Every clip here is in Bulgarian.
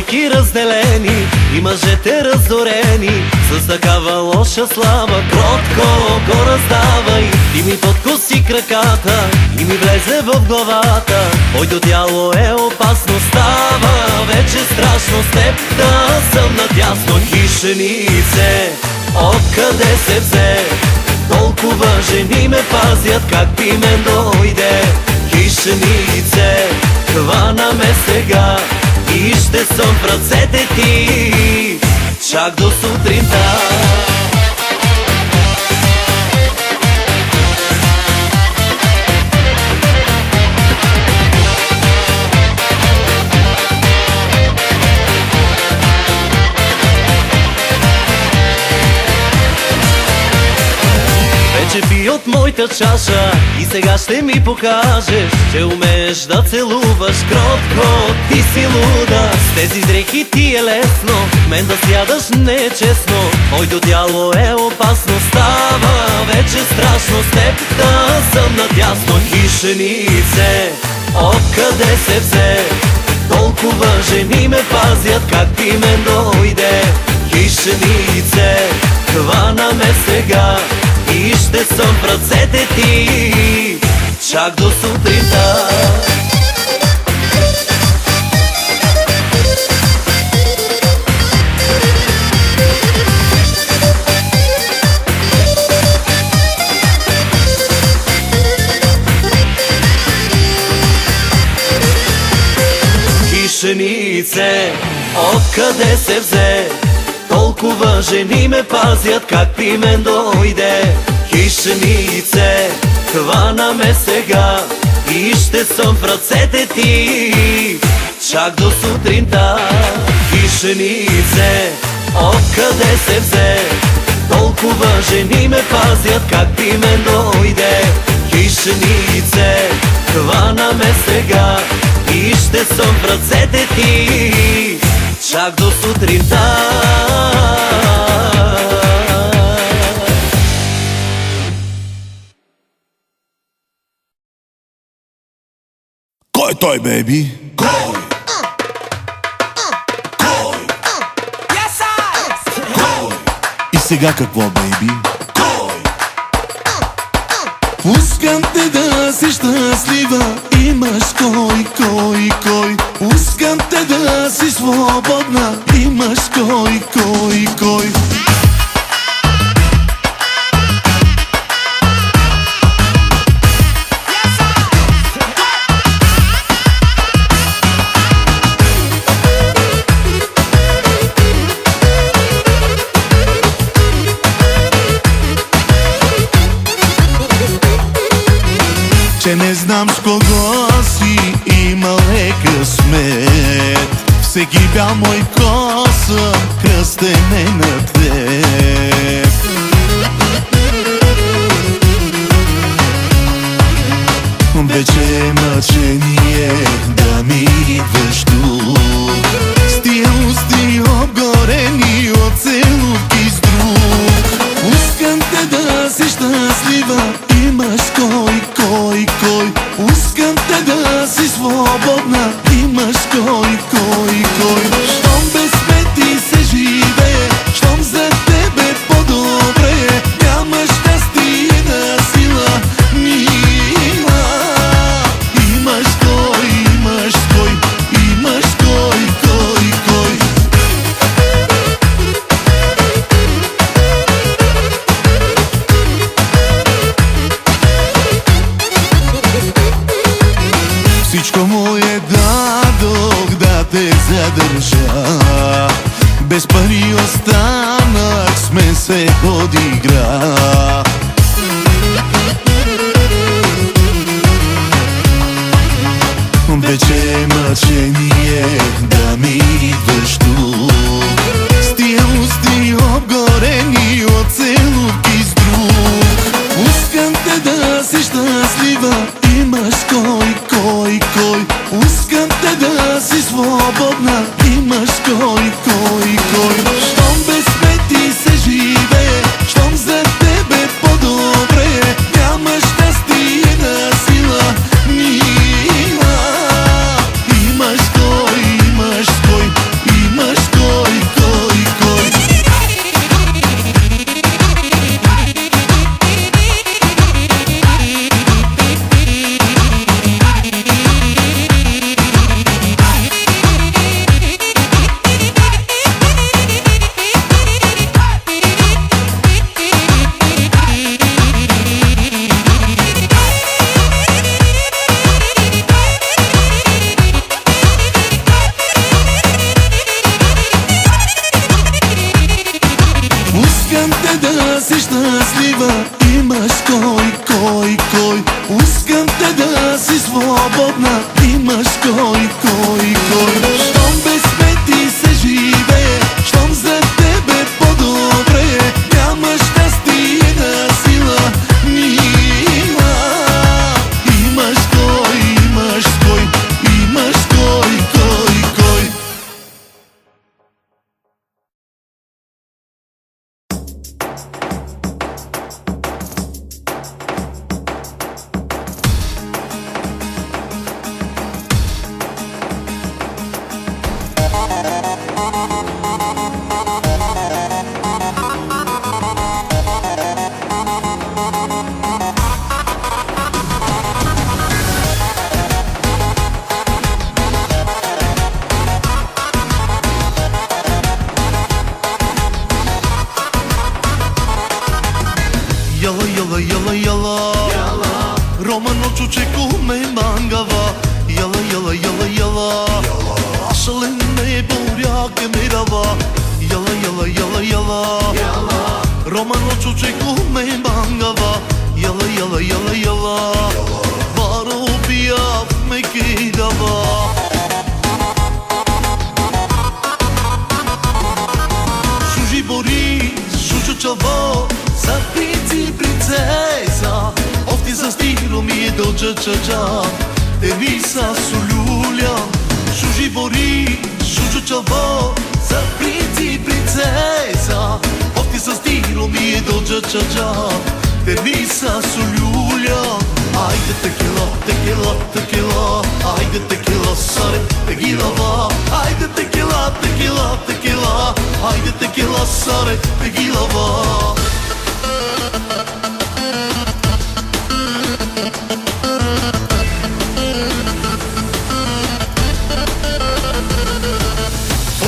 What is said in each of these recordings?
двойки разделени и мъжете разорени. С такава лоша слава кротко го раздавай. Ти ми подкуси краката и ми влезе в главата. Твоето тяло е опасно, става вече страшно. С теб да съм надясно. Хищенице, откъде се взе? Толкова жени ме пазят, как би ме дойде. Хищенице, хвана ме сега и ще съм в ръцете ти чак до сутринта. Момче, пи от моята чаша и сега ще ми покажеш, че умееш да целуваш кротко. Ти си луда, с тези дрехи ти е лесно, мен да сядаш не е честно. Моето тяло е опасно, става вече страшно с теб да съм надясно. Хищенице, откъде се взе? Толкова жени ме пазят, как ти ме дойде. Хищенице, хвана ме сега и ще съм в ръцете ти чак до сутринта. Хищенице, откъде се взе? Толкова жени ме пазят, как ти мен дойде. Хищенице, хвана ме сега и ще съм в ръцете ти чак до сутринта. Хищенице, откъде се взе? Толкова жени ме пазят, как ти мен дойде. Хищенице, хвана ме сега и ще съм в ръцете ти чак до сутринта. Кой е той, бейби? Кой? Кой? Кой? И сега какво, бейби? Кой? Пускам те да си щастлива, имаш кой? Пускам те да си свободна, имаш кой? Че не знам с кого си имал късмет. Всеки бял мой косъм, кръстен е на теб. Вече е мъчение да ми идваш тук, с тия усти обгорени от целувки с друг. Пускам те да си щастлива, имаш кой? Пускам те да си свободна, имаш кой? Щом без мен ти се живее, щом за тебе по-добре, нямаш щастие на сила, мила. Имаш кой? Имаш кой? Всичко му е дадох да те задържа, без пари останах, с мен се подигра. Вече е мъчение да ми идваш тук, с тия усти обгорени от целувки с друг. Пускам те да си щастлива, имаш кой? Пускам те да си свободна, имаш кой? Щом без мен ти се живее, щом за тебе по-добре, нямаш щастие на сила, мила. Имаш кой? Пускам те да си свободна, имаш кой? Щом без мен ти се живее, щом за тебе по-добре, нямаш щастие на сила, Jala, jala, jala, jala Romano čuče kume mangava Jala, jala, jala, jala Aşalın me burjake mirava Jala, jala, jala, jala Romano čuče kume mangava Jala, jala, jala, jala Varo pijav me kidava Žuži bori, žužu čavo Za princi princesa Ovdje za stirom je dođa čača Tervisa su ljulja Žuži bori, žužu čavo Za princi princesa Ovdje za stirom je dođa čača Tervisa su ljulja Ajde tequila, tequila, tequila Ajde tequila, sare, tequila va Ajde tequila, tequila, tequila Ajde tequila, sare, tequila va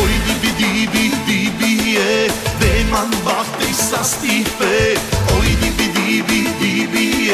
Oj dibi dibi dibi je Deman bakte i sasti